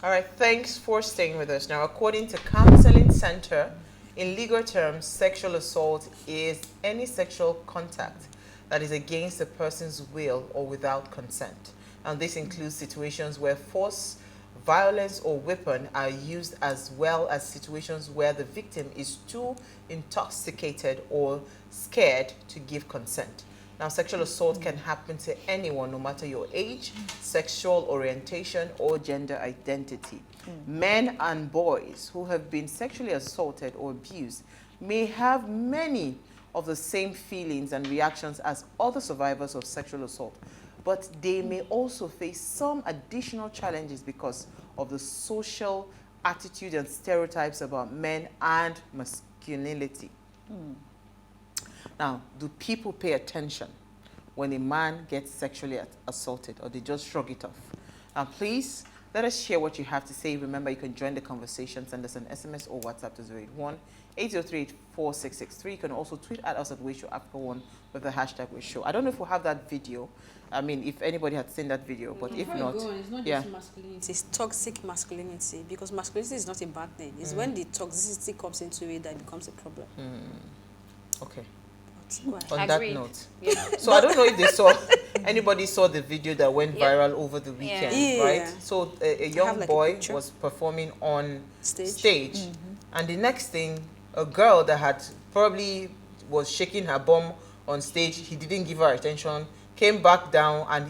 All right, thanks for staying with us. Now, according to Counseling Center, in legal terms, sexual assault is any sexual contact that is against a person's will or without consent. And this includes situations where force, violence, or weapon are used, as well as situations where the victim is too intoxicated or scared to give consent. Now, sexual assault can happen to anyone, no matter your age, sexual orientation, or gender identity. Men and boys who have been sexually assaulted or abused may have many of the same feelings and reactions as other survivors of sexual assault, but they may also face some additional challenges because of the social attitude and stereotypes about men and masculinity. Now, do people pay attention when a man gets sexually assaulted, or they just shrug it off? Now, please let us share what you have to say. Remember, you can join the conversation. Send us an SMS or WhatsApp to 081-803-4663. You can also tweet at us at WeShowAfrica1 with the hashtag WeShow. I don't know if we have that video. I mean, if anybody had seen that video, but if not, it's not just masculinity, it's toxic masculinity, because masculinity is not a bad thing. It's when the toxicity comes into it that it becomes a problem. Okay. But, on that note, so I don't know if they saw, anybody saw the video that went viral over the weekend, right? So a young boy was performing on stage, and the next thing, a girl that had probably was shaking her bum on stage, he didn't give her attention, came back down, and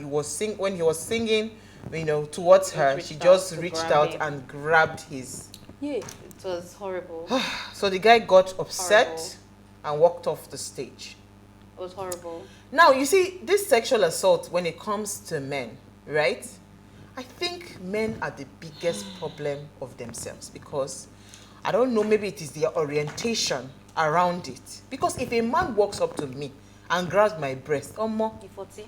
when he was singing, you know, towards her, she just reached out and grabbed his. It was horrible. So the guy got upset and walked off the stage. It was horrible. Now, you see, this sexual assault, when it comes to men, right? I think men are the biggest problem of themselves, because I don't know, maybe it is their orientation around it. Because if a man walks up to me and grabs my breast, the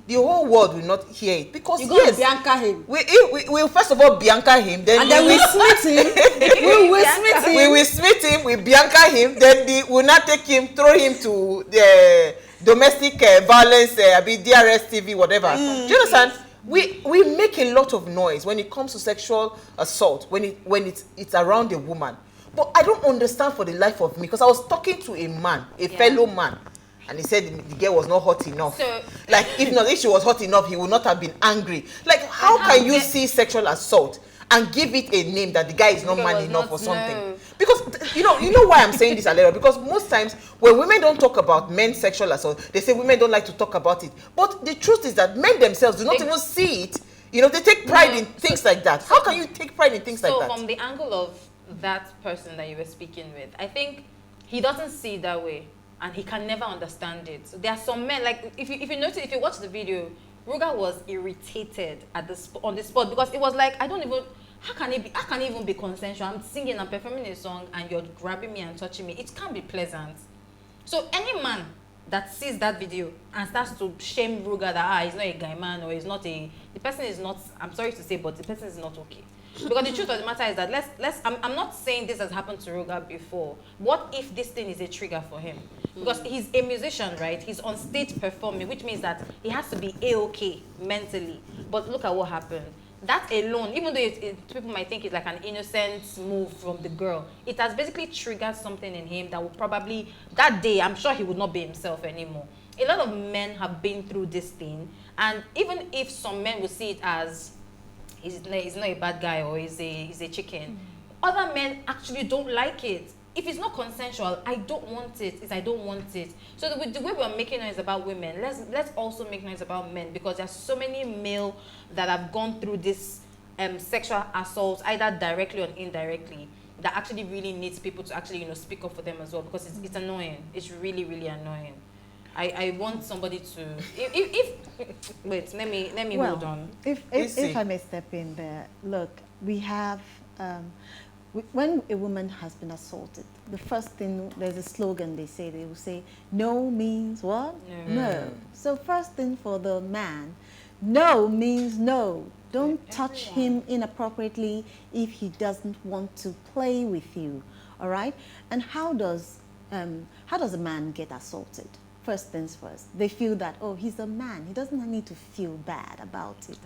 whole world will not hear it, because you go Bianca him. We'll first of all Bianca him, then we smite him. we will smite him, we Bianca him, then we'll not take him, throw him to the domestic violence, DRS TV, whatever. Do you understand? We make a lot of noise when it comes to sexual assault, when it's around a woman. But I don't understand for the life of me, because I was talking to a man, a fellow man, and he said the girl was not hot enough. So, like, if she was hot enough, he would not have been angry. Like, how can you see sexual assault and give it a name that the guy is not man enough or something? No. Because, you know why I'm saying this, Alera? Because most times when women don't talk about men's sexual assault, they say women don't like to talk about it. But the truth is that men themselves do not even see it. You know, they take pride in things like that. How can you take pride in things like that? So from the angle of that person that you were speaking with, I think he doesn't see it that way, and he can never understand it. So there are some men, like, if you notice, if you watch the video, Ruga was irritated on the spot, because it was like, how can it even be consensual? I'm singing, I'm performing a song, and you're grabbing me and touching me. It can't be pleasant. So any man that sees that video and starts to shame Ruga that he's not a guy man, or the person is not, I'm sorry to say, but the person is not okay. Because the truth of the matter is that I'm not saying this has happened to Ruga before. What if this thing is a trigger for him? Because he's a musician, right? He's on stage performing, which means that he has to be A-okay mentally. But look at what happened. That alone, even though people might think it's like an innocent move from the girl, it has basically triggered something in him that will probably, that day, I'm sure he would not be himself anymore. A lot of men have been through this thing, and even if some men will see it as he's not a bad guy, or he's a chicken, other men actually don't like it. If it's not consensual, I don't want it. I don't want it. So the way we're making noise about women, let's also make noise about men, because there's so many male that have gone through this sexual assault, either directly or indirectly, that actually really needs people to actually speak up for them as well, because it's annoying. It's really, really annoying. I want somebody to wait, let me hold on. If I may step in there, look, we have when a woman has been assaulted, the first thing, there's a slogan they will say, no means what? No. So first thing for the man, no means no. Don't touch him inappropriately if he doesn't want to play with you, all right? And how does a man get assaulted? first things first. They feel that, oh, he's a man. He doesn't need to feel bad about it.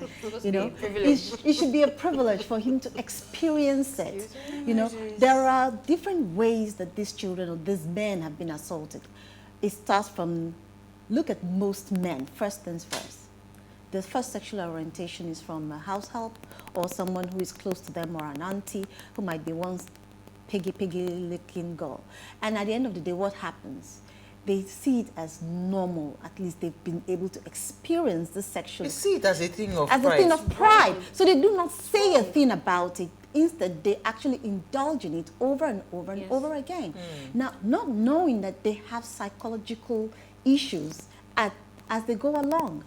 You know, it should be a privilege for him to experience it. You know, there are different ways that these children or these men have been assaulted. It starts from, look at most men, first things first. The first sexual orientation is from a house help or someone who is close to them, or an auntie who might be once piggy looking girl. And at the end of the day, what happens? They see it as normal. At least they've been able to experience the sexual. You see it as a thing of pride. As a thing of pride. So they do not say a thing about it. Instead, they actually indulge in it over and over and over again. Now, not knowing that they have psychological issues as they go along.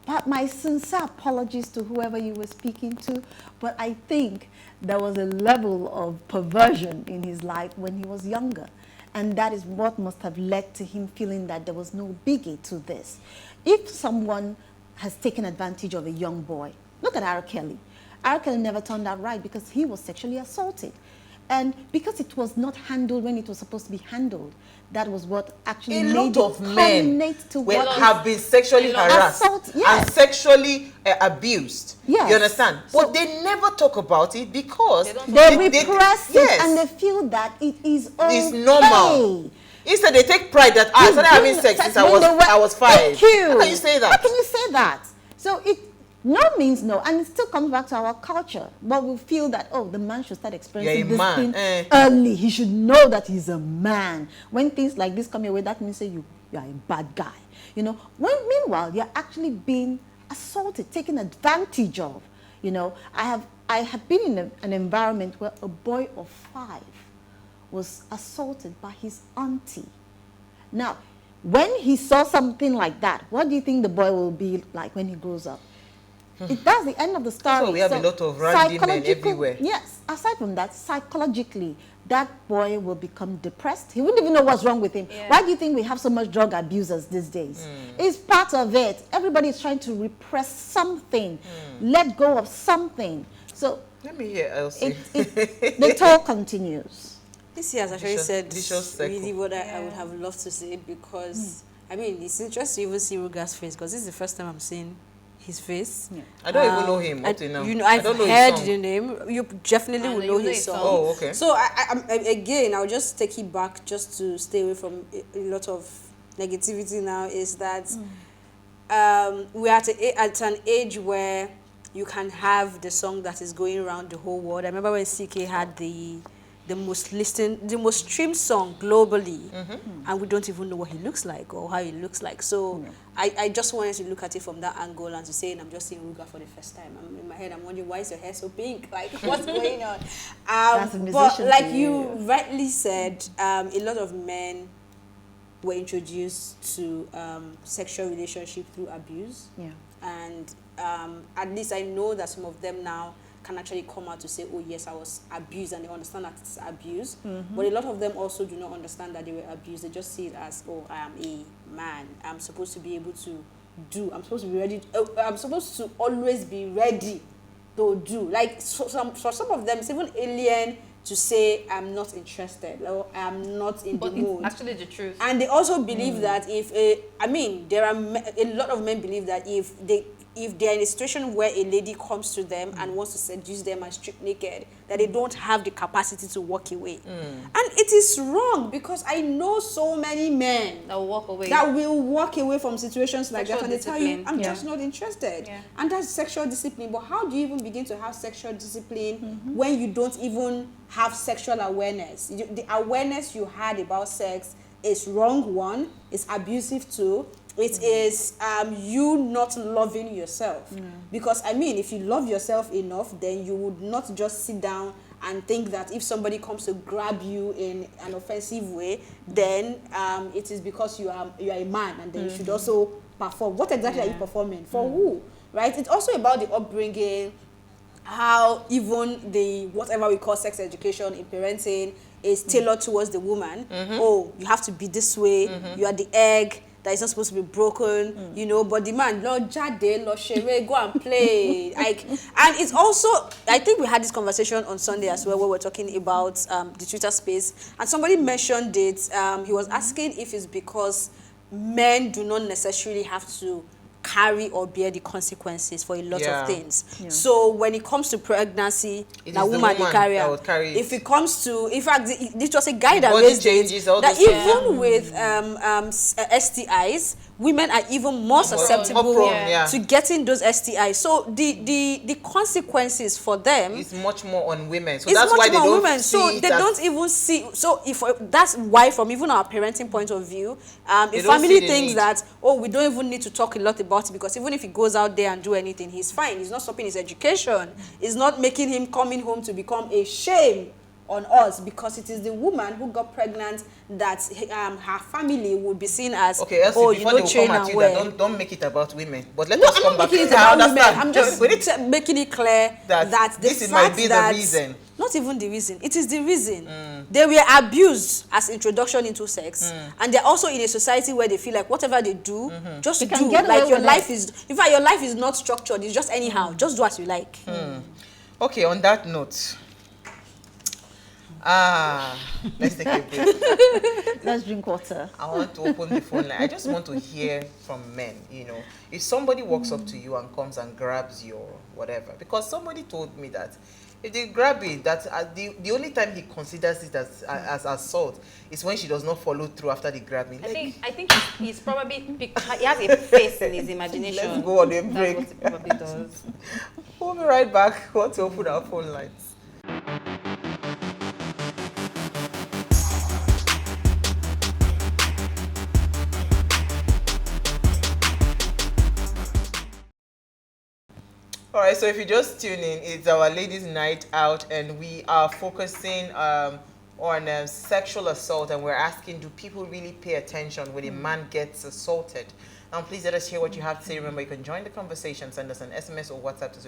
But my sincere apologies to whoever you were speaking to, but I think there was a level of perversion in his life when he was younger. And that is what must have led to him feeling that there was no biggie to this. If someone has taken advantage of a young boy, look at R. Kelly. R. Kelly never turned out right because he was sexually assaulted. And because it was not handled when it was supposed to be handled, that was what actually made it culminate to what have been sexually harassed and sexually abused. Yes. You understand? So, but they never talk about it because they repress it and they feel that it is okay. It's normal. Instead, they take pride that I started having sex since I was 5. Thank you. How can you say that? How can you say that? So no means no, and it still comes back to our culture. But we feel that, oh, the man should start experiencing this thing early. He should know that he's a man. When things like this come your way, that means you are a bad guy. You know. Meanwhile, you're actually being assaulted, taken advantage of. You know, I have been in an environment where a boy of 5 was assaulted by his auntie. Now, when he saw something like that, what do you think the boy will be like when he grows up? That's the end of the story. So we have a lot of random men everywhere. Yes. Aside from that, psychologically, that boy will become depressed. He wouldn't even know what's wrong with him. Yeah. Why do you think we have so much drug abusers these days? It's part of it. Everybody is trying to repress something, let go of something. So let me hear Elsie. The toll continues. This year has actually said really what I would have loved to say, because I mean, it's interesting to even see Ruga's face, because this is the first time I'm seeing his face. I don't even know him up till now. You know, I've heard the name. You definitely will know his song. Oh, okay. So again, I'll just take it back just to stay away from a lot of negativity now, is that we're at an age where you can have the song that is going around the whole world. I remember when CK had the most streamed song globally, and we don't even know what he looks like or how he looks like. So I just wanted to look at it from that angle and to say, I'm just seeing Ruga for the first time. In my head, I'm wondering, why is your hair so pink? Like, what's going on? But like you rightly said, a lot of men were introduced to sexual relationship through abuse. And at least I know that some of them now can actually come out to say, oh yes, I was abused, and they understand that it's abuse. But a lot of them also do not understand that they were abused. They just see it as, oh, I am a man. I'm supposed to be able to do. I'm supposed to be ready. I'm supposed to always be ready to do. Like, for some of them, it's even alien to say, I'm not interested, or I'm not in the mood. But it's actually the truth. And they also believe that there are a lot of men believe that if they're in a situation where a lady comes to them and wants to seduce them and strip naked, that they don't have the capacity to walk away. And it is wrong, because I know so many men that will walk away from situations like that, and they tell you, I'm just not interested. And that's sexual discipline. But how do you even begin to have sexual discipline when you don't even have sexual awareness? The awareness you had about sex is wrong, one, it's abusive, two, it is you not loving yourself. Because, I mean, if you love yourself enough, then you would not just sit down and think that if somebody comes to grab you in an offensive way, then it is because you are a man, and then you should also perform. What exactly are you performing? For who? Right? It's also about the upbringing, how even the whatever we call sex education in parenting is tailored towards the woman. Oh, you have to be this way. You are the egg that is not supposed to be broken, you know, but the man, Lord Jade, Lord Shere, go and play. Like, and it's also, I think we had this conversation on Sunday as well, where we're talking about the Twitter space, and somebody mentioned it. He was asking if it's because men do not necessarily have to carry or bear the consequences for a lot of things. So when it comes to pregnancy, the woman they carry out. If it comes to, in fact, this was a guy that raised it, that even with STIs, women are even more susceptible to getting those STIs. So the consequences for them is much more on women. So that's why they don't see they don't even see. So if that's why, from even our parenting point of view, if family thinks that, oh, we don't even need to talk a lot about it, because even if he goes out there and do anything, he's fine. He's not stopping his education. It's not making him coming home to become a shame on us, because it is the woman who got pregnant that her family would be seen as, okay, Elsie, oh, before you they know, will come at you, that don't make it about women. But let us come back to it. I'm just making it clear that this might be the reason. Not even the reason. It is the reason. They were abused as introduction into sex, and they're also in a society where they feel like whatever they do, just do. Like your life is, in fact, your life is not structured. It's just anyhow. Just do as you like. Okay. On that note, let's take a break. Let's drink water. I want to open the phone line. I just want to hear from men, you know. If somebody walks up to you and comes and grabs your whatever, because somebody told me that if they grab it, that the only time he considers it as assault is when she does not follow through after the grabbing. I think he's probably, he has a face in his imagination. Let's go on a break. That's what he probably does. We'll be right back. Want to open our phone lines. All right, so if you just tune in, it's our ladies' night out, and we are focusing on sexual assault, and we're asking, do people really pay attention when a man gets assaulted? Please let us hear what you have to say. Remember, you can join the conversation. Send us an SMS or WhatsApp to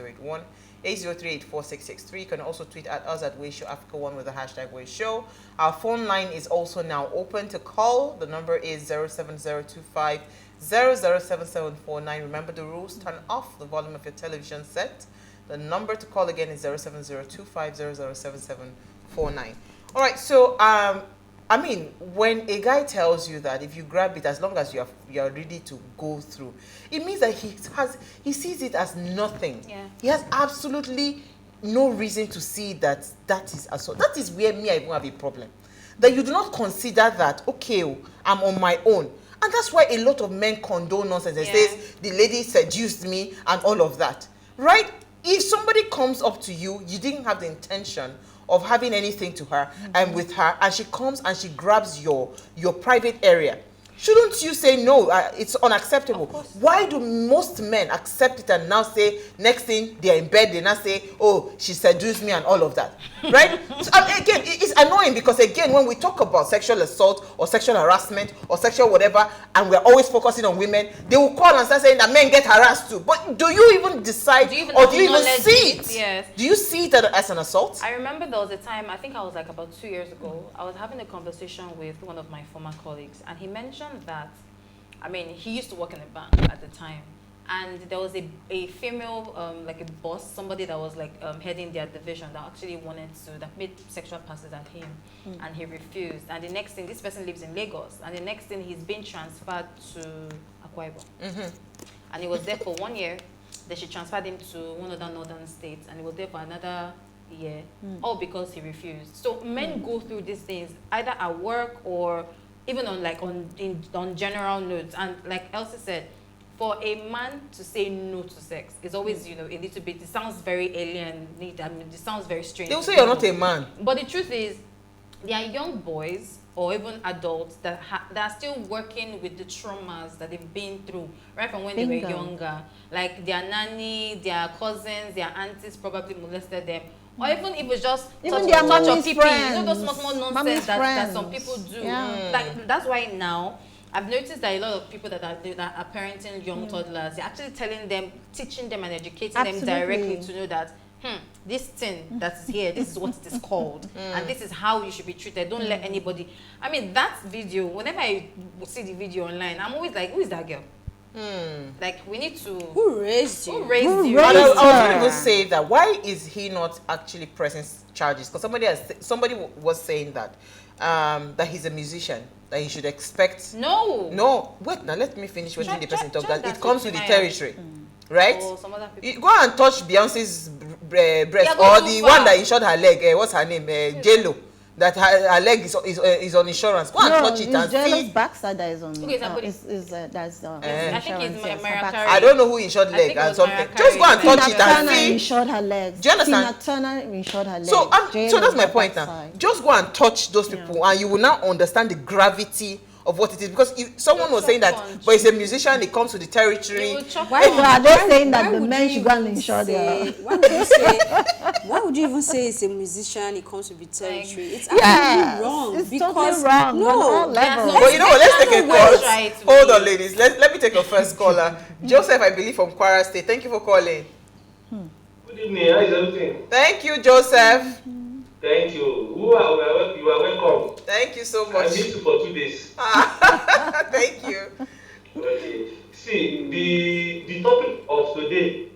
081-803-84663. You can also tweet at us at WaveShowAfrica1 with the hashtag WaveShow. Our phone line is also now open to call. The number is 07025 007749. Remember the rules. Turn off the volume of your television set. The number to call again is 07025 007749. All right, so I mean, when a guy tells you that if you grab it, as long as you're ready to go through, it means that he sees it as nothing. Yeah. He has absolutely no reason to see that is assault. That is where I even have a problem. That you do not consider that, okay, I'm on my own. And that's why a lot of men condone nonsense and says, the lady seduced me and all of that. Right? If somebody comes up to you, you didn't have the intention of having anything to her and with her, and she comes and she grabs your private area. Shouldn't you say, no, it's unacceptable? Why do most men accept it and now say, next thing, they're in bed, they now say, oh, she seduced me and all of that, right? So, again, it's annoying because, again, when we talk about sexual assault or sexual harassment or sexual whatever, and we're always focusing on women, they will call and start saying that men get harassed too. But do you even decide, do you even see it? Yes. Do you see it as an assault? I remember there was a time, I think I was like about 2 years ago, I was having a conversation with one of my former colleagues, and he mentioned that, I mean, he used to work in a bank at the time, and there was a female, like a boss, somebody that was like heading their division that actually that made sexual passes at him, and he refused. And the next thing, this person lives in Lagos, and the next thing, he's been transferred to Akwa Ibom. And he was there for 1 year. Then she transferred him to one of the northern states, and he was there for another year, all because he refused. So men go through these things either at work or even on general notes. And like Elsie said, for a man to say no to sex is always, you know, a little bit, it sounds very alien, it sounds very strange. They'll say you're not a man. But the truth is, there are young boys or even adults that are still working with the traumas that they've been through right from when they were younger. Like their nanny, their cousins, their aunties probably molested them. Or even if it's just even their mommy's friends. You know, those small nonsense that some people do. Yeah. Like that's why now I've noticed that a lot of people that are parenting young toddlers, they're actually telling them, teaching them and educating them directly to know that this thing that's here, this is what it is called, and this is how you should be treated. Don't let anybody. I mean, that video, whenever I see the video online, I'm always like, who is that girl? Like, we need to. Who raised you? Who raised you? I was going to say that. Why is he not actually pressing charges? Because somebody was saying that that he's a musician, that he should expect. No, wait, now let me finish what the person talks. That it comes with the territory, right? Or some other people. You go and touch Beyonce's breast, Yeah, go or too the far. one that insured her leg. What's her name? J-Lo. That her leg is on insurance. Go and touch it and it's Jello's see. backside that is on. Okay, somebody- That's I think it's insurance, yes, Mariah her Carey. I don't know who insured I leg think it and was something. Mariah Just go and Carey. touch Tina it and Turner see. insured her legs. Do you understand? Tina Turner insured her legs. So J-Lo so that's my her point now. backside. Just go and touch those people, and you will now understand the gravity of what it is. Because someone was saying that, punch. but it's a musician. It comes with the They territory. will chop Why you. So are they saying why that the would men you should go and even insure say- their? Why would you even say it's a musician? It comes to be territory. It's Yes, absolutely wrong. it's because totally wrong on all levels. But you know what? Let's take a Let's call. try it. Hold on, ladies. Let me take a first caller. Joseph, I believe from Kwara State. Thank you for calling. Good evening, how is everything? Thank you, Joseph. Thank you. You are welcome. Thank you so I much. missed you for 2 days. Thank you. Okay. See, the topic of today,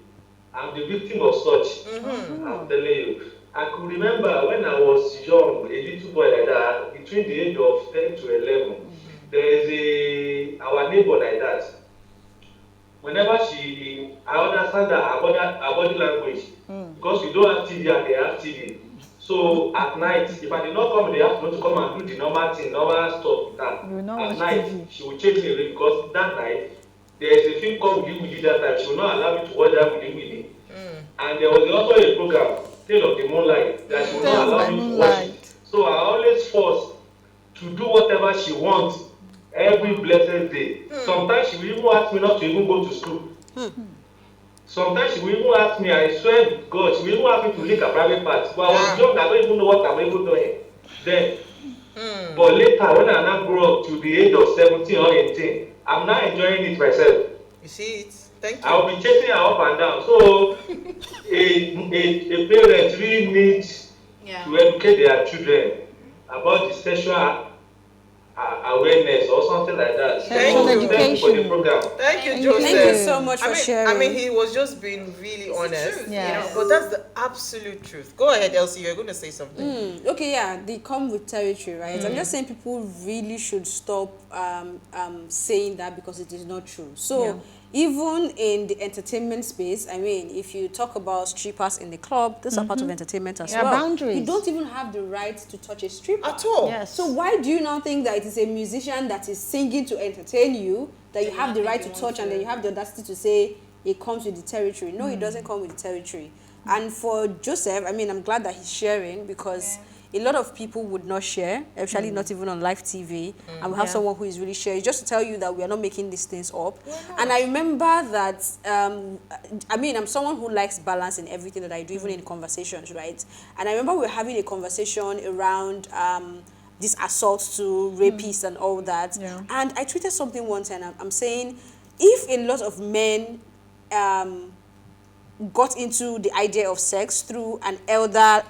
I'm the victim of such. I'm telling you. I could remember when I was young, a little boy like that, between the age of 10 to 11, there is our neighbor like that. Whenever I understand that her body language, because we don't have TV and they have TV. So at night, if I did not come in the afternoon to come and do the normal thing, normal stuff with her, You will not at watch night, TV. she will chase me away because that night, there is a film called Wili that time. She will not allow me to watch that Wili. And there was also a program, Tale of the Moonlight, that she will not Tales allow by me to watch it. Moonlight. So I always forced to do whatever she wants every blessed day. Sometimes she will even ask me not to even go to school. Sometimes she will even ask me, I swear to God, she will even ask me to lick a private part. But I was young, I don't even know what I'm even doing. Then, but later, when I now grow up to the age of 17 or 18, I'm now enjoying it myself. You see it? Thank you. I'll be chasing her up and down. So, a parent really needs to educate their children about the sexual awareness or something like that. Thank So, you. thank you for the program. Thank you, Thank Joseph. you. Thank you so much for I sharing. mean, he was just being really honest. truth, yes. But that's the absolute truth. Go ahead, Elsie. You're going to say something. Okay, yeah, they come with territory, right? I'm just saying people really should stop saying that because it is not true. So even in the entertainment space, I mean, if you talk about strippers in the club, those are part of entertainment as There are well. boundaries. You don't even have the right to touch a stripper. At all. Yes. So why do you now think that it is a musician that is singing to entertain you, that you have the right to touch, and then you have the audacity to say it comes with the territory? No, it doesn't come with the territory. And for Joseph, I mean, I'm glad that he's sharing because a lot of people would not share, especially not even on live TV. And we have someone who is really sharing, just to tell you that we are not making these things up. And I remember that, I mean, I'm someone who likes balance in everything that I do, even in conversations, right? And I remember we were having a conversation around this assault to rapists and all that. Yeah. And I tweeted something once, and I'm saying, if a lot of men got into the idea of sex through an elder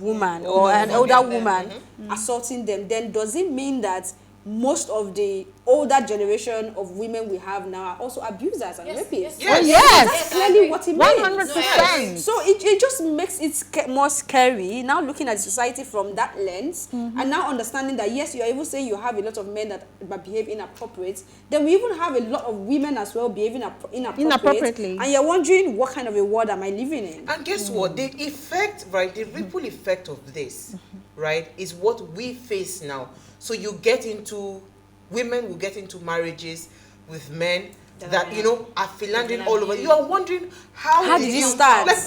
woman or an older woman assaulting them, then does it mean that most of the older generation of women we have now are also abusers and rapists? Yes. That's clearly what it means. 100%. So it just makes it more scary now looking at society from that lens and now understanding that yes, you are even saying you have a lot of men that behave inappropriate, then we even have a lot of women as well behaving Inappropriately. and you're wondering what kind of a world am I living in? And guess what? The effect, right, the ripple effect of this, right, is what we face now. So you get into, women will get into marriages with men that, you know, are philandering all over. You are wondering how did you start? Like,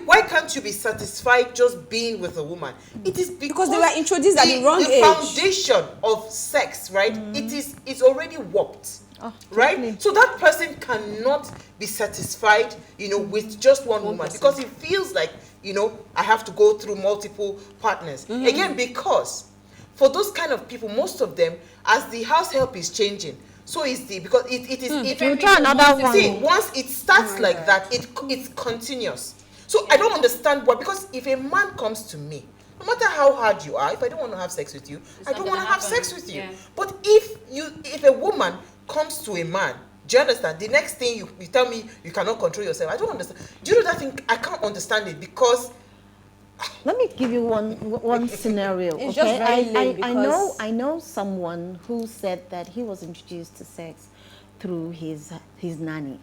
why can't you be satisfied just being with a woman? It is because they were introduced at the wrong age. foundation of sex, right? It's already warped. Oh, Right? totally. So that person cannot be satisfied, you know, with just one woman because he feels like, you know, I have to go through multiple partners. Again, because for those kind of people, most of them, as the house help is changing, so is the, because it is, We'll try another one. see, once it starts like that, it's continuous. So I don't understand why, because if a man comes to me, no matter how hard you are, if I don't want to have sex with you, I don't want to have sex with you. Yeah. But if a woman comes to a man, do you understand? The next thing you tell me you cannot control yourself. I don't understand. Do you know that thing? I can't understand it because let me give you one scenario. It's Okay, just very lame I know someone who said that he was introduced to sex through his nanny.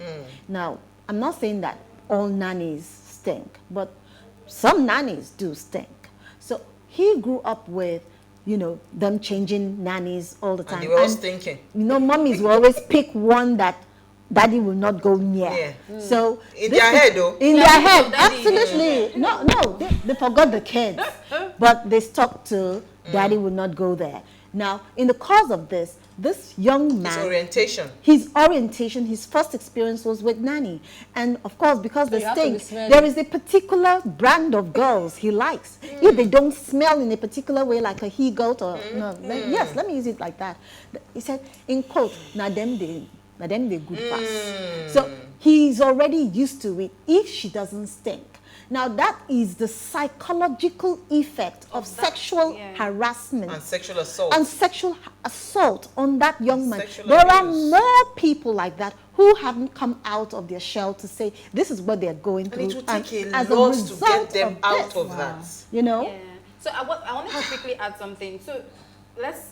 Now, I'm not saying that all nannies stink, but some nannies do stink. So he grew up with, them changing nannies all the time. And they were all stinking. Mummies will always pick one that daddy will not go near. Yeah. So In their head, though. in their head, Daddy. absolutely. No, they forgot the kids, but they stuck to daddy will not go there. Now, in the course of this young man, his orientation, his first experience was with nanny, and of course, because they stink, there is a particular brand of girls he likes. If they don't smell in a particular way, like a he goat or yes, let me use it like that. He said, in quote, "Na them they good pass." So he's already used to it. If she doesn't stink. Now that is the psychological effect of sexual harassment and sexual assault. And sexual assault on that young man. Sexual There are abuse. more people like that who haven't come out of their shell to say this is what they're going through. And it will take a as lot to result get them of out this, of that. Yeah. So I wanted to quickly add something. So let's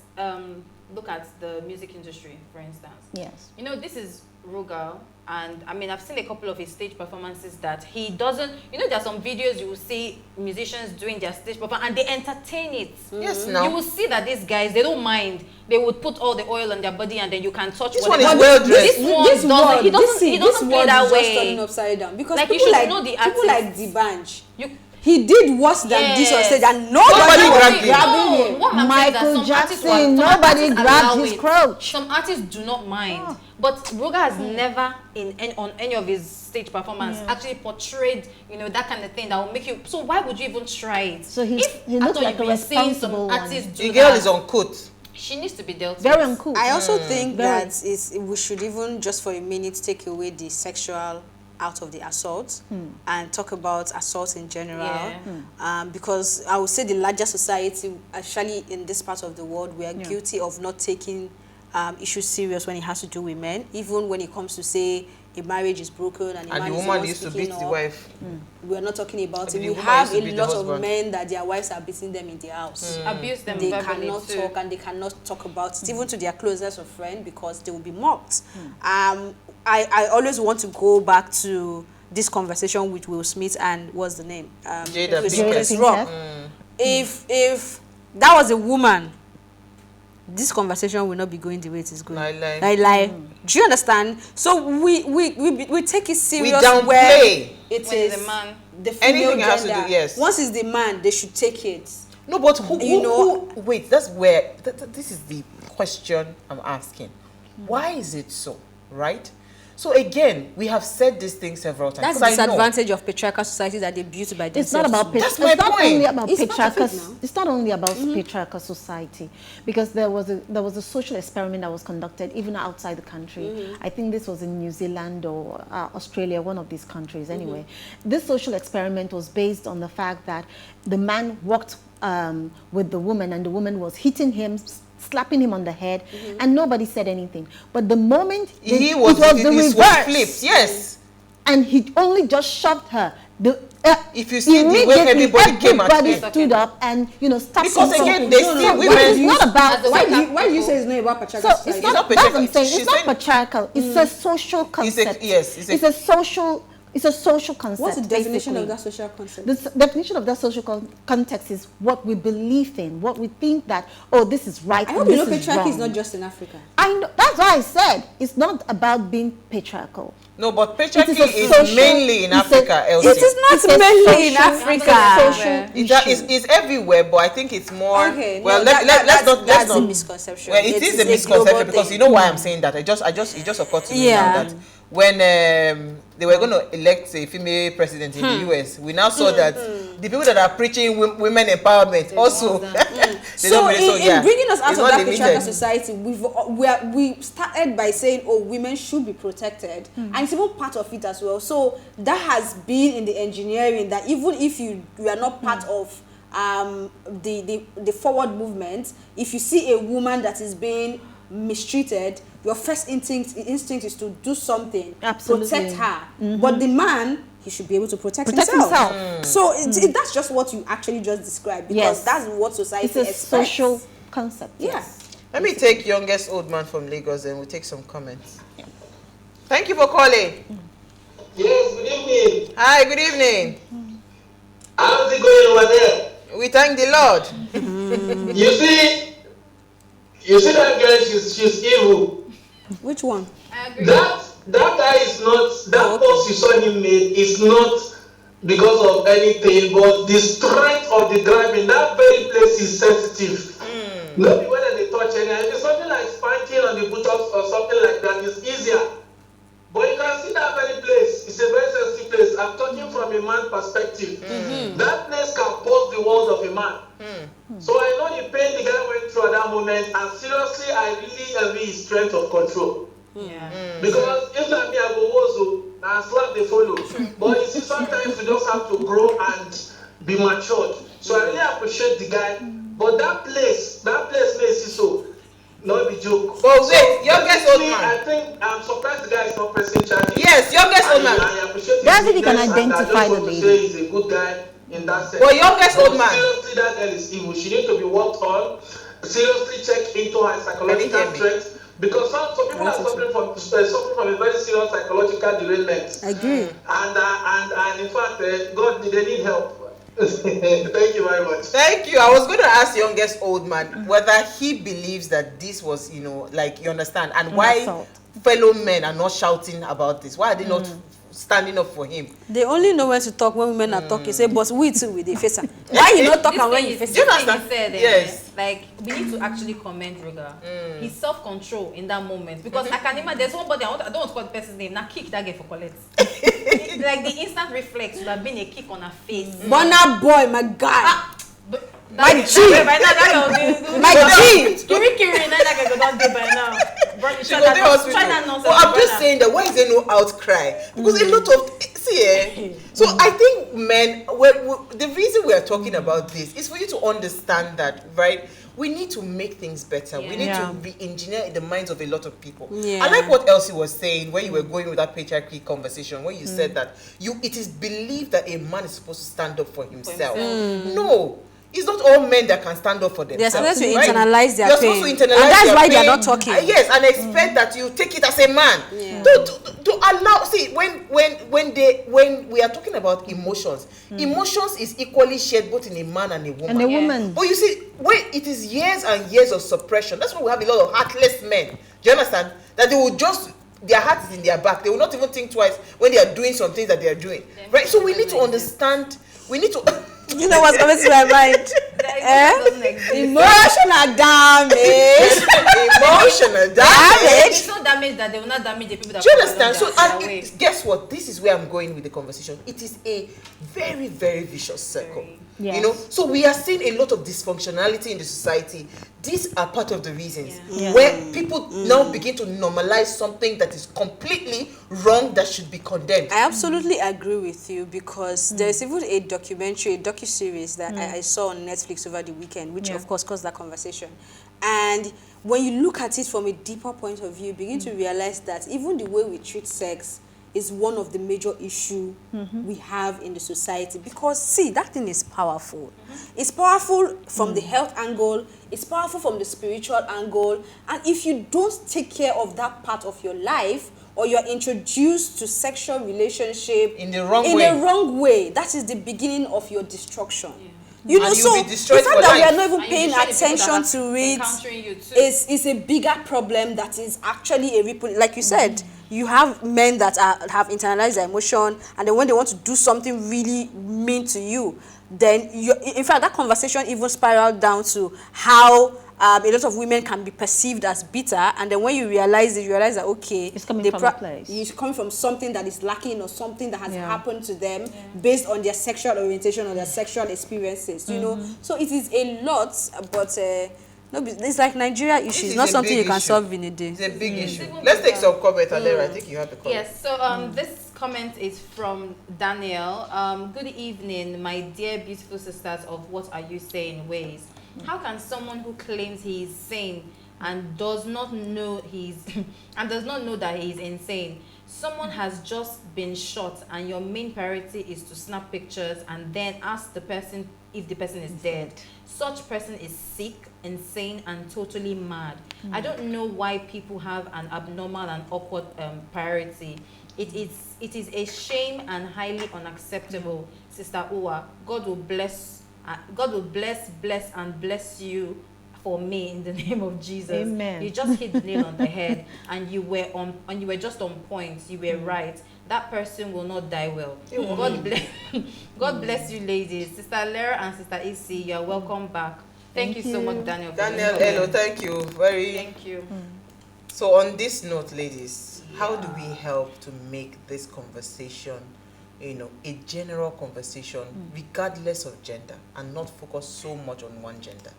look at the music industry, for instance. Yes. This is Rugal, and I mean, I've seen a couple of his stage performances that he doesn't, there are some videos you will see musicians doing their stage performance and they entertain it. Yes, now. You will see that these guys, they don't mind. They would put all the oil on their body and then you can touch This whatever. one is well dressed. This one he doesn't play that way. Just turning upside down because Like, you people should know the people like artist. D'banj. You, He did worse than this on Yes. stage, and Nobody nobody was grabbed him. grabbing him. What I'm saying is that Michael some artists Jackson, some nobody artists grabbed allow his it. crotch. Some artists do not mind, but Ruga has never on any of his stage performance actually portrayed that kind of thing that will make you. So why would you even try it? So he If looks after like you've a been seeing responsible some one. artists do The girl that, is uncut. she needs to be dealt Very with. uncool. I also think Very. that we should even just for a minute take away the sexual out of the assault and talk about assault in general, because I would say the larger society, actually in this part of the world, we are guilty of not taking issues serious when it has to do with men, even when it comes to say a marriage is broken and a man And the is woman not used to speaking beat the up. wife. We are not talking about it. The We woman have used to a beat the lot of husband. men that their wives are beating them in the house. Abuse them They verbally cannot too. talk and they cannot talk about it, even to their closest of friends, because they will be mocked. I always want to go back to this conversation with Will Smith and what's the name? Jada Chris Pinkett. Rock. If that was a woman, this conversation will not be going the way it is going. Lie. Do you understand? So we take it serious. We downplay. Where it When is it's a man. the female Anything has to gender. do- yes. Once it's the man, they should take it. No, but who know- wait, that's where, this is the question I'm asking. Why is it so, right? So again, we have said this thing several times. That's the 'cause I know. disadvantage of patriarchal society, that they're built by It's not themselves. about That's it's my not point. only about It's part of it patriarchal. now. It's not only about patriarchal society, because there was a social experiment that was conducted even outside the country. I think this was in New Zealand or Australia, one of these countries. Anyway, this social experiment was based on the fact that the man walked with the woman, and the woman was hitting him, slapping him on the head, and nobody said anything. But the moment It was flipped, yes. and he only just shoved her. If you see the way everybody came at everybody him. stood up and stamped. Because again, they see women. It's not about. Why do you say it's not about patriarchal So society? it's not. not That's what I'm patriarchal. saying. She's It's not saying- patriarchal. It's a social concept. It's a social. It's a social concept. What's the definition basically. of that social concept? The definition of that social context is what we believe in, what we think that, this is right. I and hope you know this is patriarchy is wrong. not just in Africa. I know, that's why I said it's not about being patriarchal. No, but patriarchy It is a is social- mainly in it's a- Africa, Elsie. It is not It's a mainly in social- Africa. social issue. It's everywhere, but I think it's more. Okay, well, no, let's that's a not. misconception. Well, it is a misconception because you know why I'm saying that. It just occurred to me now that when they were going to elect a female president in the US, we now saw that the people that are preaching women empowerment also. They So don't really- in bringing us out it's of not that limited. patriarchal society, we started by saying, women should be protected, and it's even part of it as well. So that has been in the engineering, that even if you are not part of the forward movement, if you see a woman that is being mistreated, your first instinct is to do something, Absolutely. protect her. But the man, he should be able to protect himself. So that's just what you actually just described, because that's what society it's a expects. social concept. Let me take youngest old man from Lagos and we'll take some comments. Thank you for calling. Yes, good evening. Hi, good evening. How's it going over there? We thank the Lord. You see that girl, she's evil. Which one? I agree. That guy is not, that post you saw him made is not because of anything, but the strength of the driving, that very place is sensitive. Maybe when they touch anything, if it's something like spanking on the buttocks or something like that, it's easier. But you can see that very place, it's a very sensitive place. I'm talking from a man's perspective. That place can pause the walls of a man. So I know the pain the guy went through at that moment, and seriously, I really envy his strength of control. Because if not me, I go also and slap the follow. But you see, sometimes you just have to grow and be matured. So I really appreciate the guy. But that place makes you so. Not be joke. But wait, youngest old man. I think I'm surprised the guy is not pressing charges. Yes, youngest old man. I appreciate That's if you can his identify the lady. lady. Say he's a good guy in that sense. But youngest old man. Seriously, that girl is evil. She needs to be worked on. Seriously, check into her psychological strength. Because some people are suffering from a very serious psychological derailment. I agree. And in fact, God, they need help. Thank you very much. Thank you. I was going to ask youngest old man whether he believes that this was, like, you understand, and why fellow men are not shouting about this. Why are they not standing up for him? They only know when to talk when women are talking. Say, but we too with the face. Why you not talking when you face? Do you understand? Yes. Like, we need to actually commend Ruga. His self-control in that moment. Because I can imagine there's somebody, I don't want to call the person's name, now kick that girl for Colette. Like, the instant reflex would have been a kick on her face. Burna Boy, my guy. My G! My G! Kiri, that girl don't do by now. She go to hospital. Well, I'm just saying that why is there no outcry? Because a lot of so I think men, the reason we are talking about this is for you to understand that, right? We need to make things better. We need to re-engineer in the minds of a lot of people. I like what Elsie was saying when you were going with that patriarchy conversation, when you said that it is believed that a man is supposed to stand up for himself. No. It's not all men that can stand up for themselves. They're supposed to internalize their pain. Supposed to internalize and that's their why pain. they are not talking. Yes, and expect that you take it as a man. To allow, see, when we are talking about emotions, emotions is equally shared both in a man and a woman. And a woman. But you see, when it is years and years of suppression, that's why we have a lot of heartless men. Do you understand? That they will just, their heart is in their back. They will not even think twice when they are doing some things that they are doing. Right? So we need to understand, we need to... You know what's coming to my mind? Emotional damage. Emotional damage. It's not damage that they will not damage the people that. Do you understand? So, and guess what? This is where I'm going with the conversation. It is a very, very vicious circle. Yes. So we are seeing a lot of dysfunctionality in the society. These are part of the reasons where people now begin to normalize something that is completely wrong, that should be condemned. I absolutely agree with you, because there's even a documentary, a docuseries that I saw on Netflix over the weekend, which of course caused that conversation. And when you look at it from a deeper point of view, you begin to realize that even the way we treat sex is one of the major issues we have in the society. Because, see, that thing is powerful. It's powerful from the health angle, it's powerful from the spiritual angle, and if you don't take care of that part of your life, or you're introduced to sexual relationship in the wrong way, that is the beginning of your destruction. You know, and so the fact that we are not even and paying attention to it is a bigger problem that is actually a ripple. Like you said, you have men that have internalized their emotion, and then when they want to do something really mean to you, then in fact, that conversation even spiraled down to how a lot of women can be perceived as bitter, and then when you realize that, okay, it's coming from a place. It's coming from something that is lacking, or something that has happened to them based on their sexual orientation or their sexual experiences, you know. So it is a lot, but no, it's like Nigeria issues, not something you can solve in a day. It's a big issue. Let's take some comment, Alera. I think you have the comment. Yes, so this comment is from Daniel. Good evening, my dear beautiful sisters of What Are You Saying Ways. How can someone who claims he is sane and does not know that he is insane Someone has just been shot and your main priority is to snap pictures and then ask the person if the person is dead. Such person is sick, insane, and totally mad. I don't know why people have an abnormal and awkward priority. It is a shame and highly unacceptable. Sister Uwa, God will bless, and bless you for me in the name of Jesus. Amen. You just hit the nail on the head, and you were just on point. You were right. That person will not die well. God bless. God bless you, ladies. Sister Lera and Sister Isi, you are welcome back. Thank you so much, Daniel. Daniel, hello, thank you. Thank you. So on this note, ladies, how do we help to make this conversation, a general conversation, regardless of gender, and not focus so much on one gender?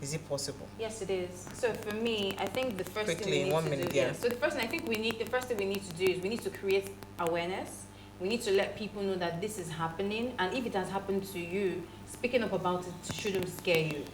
Is it possible? Yes, it is. So for me, I think the first thing Quickly, we need 1 to minute, do. yeah. So the first thing we need to do is we need to create awareness. We need to let people know that this is happening, and if it has happened to you, speaking up about it shouldn't scare you.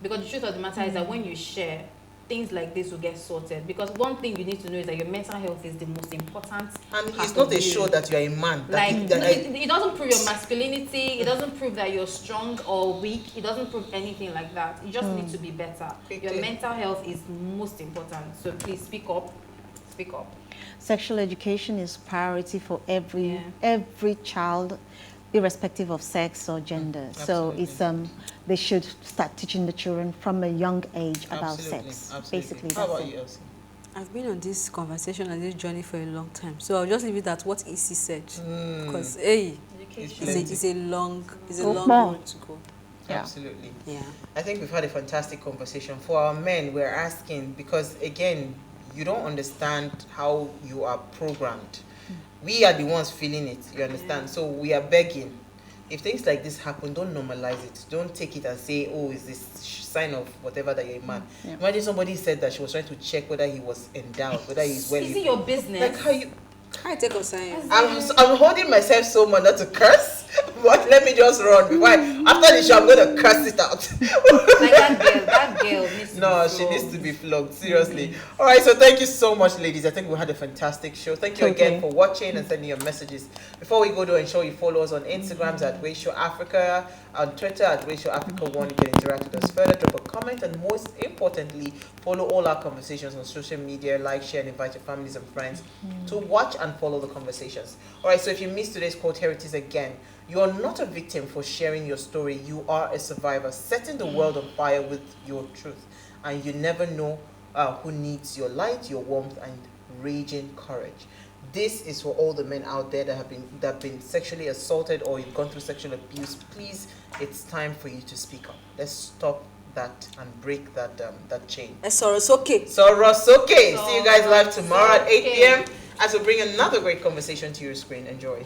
Because the truth of the matter is that when you share, things like this will get sorted. Because one thing you need to know is that your mental health is the most important. And part it's not of a you. show that you are a man. It doesn't prove your masculinity. It doesn't prove that you're strong or weak. It doesn't prove anything like that. You just need to be better. Quickly. Your mental health is most important. So please speak up. Speak up. Sexual education is priority for every child, irrespective of sex or gender. So it's they should start teaching the children from a young age about sex. Basically, How that's about it. you, Elsie? I've been on this conversation and this journey for a long time, so I'll just leave it at what Isi said, because it's a long road to go. Yeah. Absolutely. Yeah. I think we've had a fantastic conversation. For our men, we're asking, because again, you don't understand how you are programmed. We are the ones feeling it, you understand? So we are begging. If things like this happen, don't normalize it. Don't take it and say, oh, is this sign of whatever that you're a man. Imagine somebody said that she was trying to check whether he was endowed, whether he's well. Is it your business? Like how you... I take on science. I'm holding myself so much not to curse, but let me just run before after the show I'm going to curse it out. Like that girl needs to No, be she flogged. needs to be flogged, seriously. All right, so thank you so much, ladies. I think we had a fantastic show. Thank you again for watching and sending your messages. Before we go, to ensure you follow us on Instagrams at Ratio Africa, on Twitter at Ratio Africa 1. You can interact with us further, drop a comment, and most importantly, follow all our conversations on social media, like, share, and invite your families and friends to watch and follow the conversations. All right, so if you missed today's quote, here it is again. You are not a victim for sharing your story. You are a survivor, setting the world on fire with your truth. And you never know who needs your light, your warmth, and raging courage. This is for all the men out there that have been sexually assaulted or you've gone through sexual abuse. Please, it's time for you to speak up. Let's stop that and break that chain. Sorosoke. Sorosoke. See you guys live tomorrow at 8 p.m. as we bring another great conversation to your screen. Enjoy.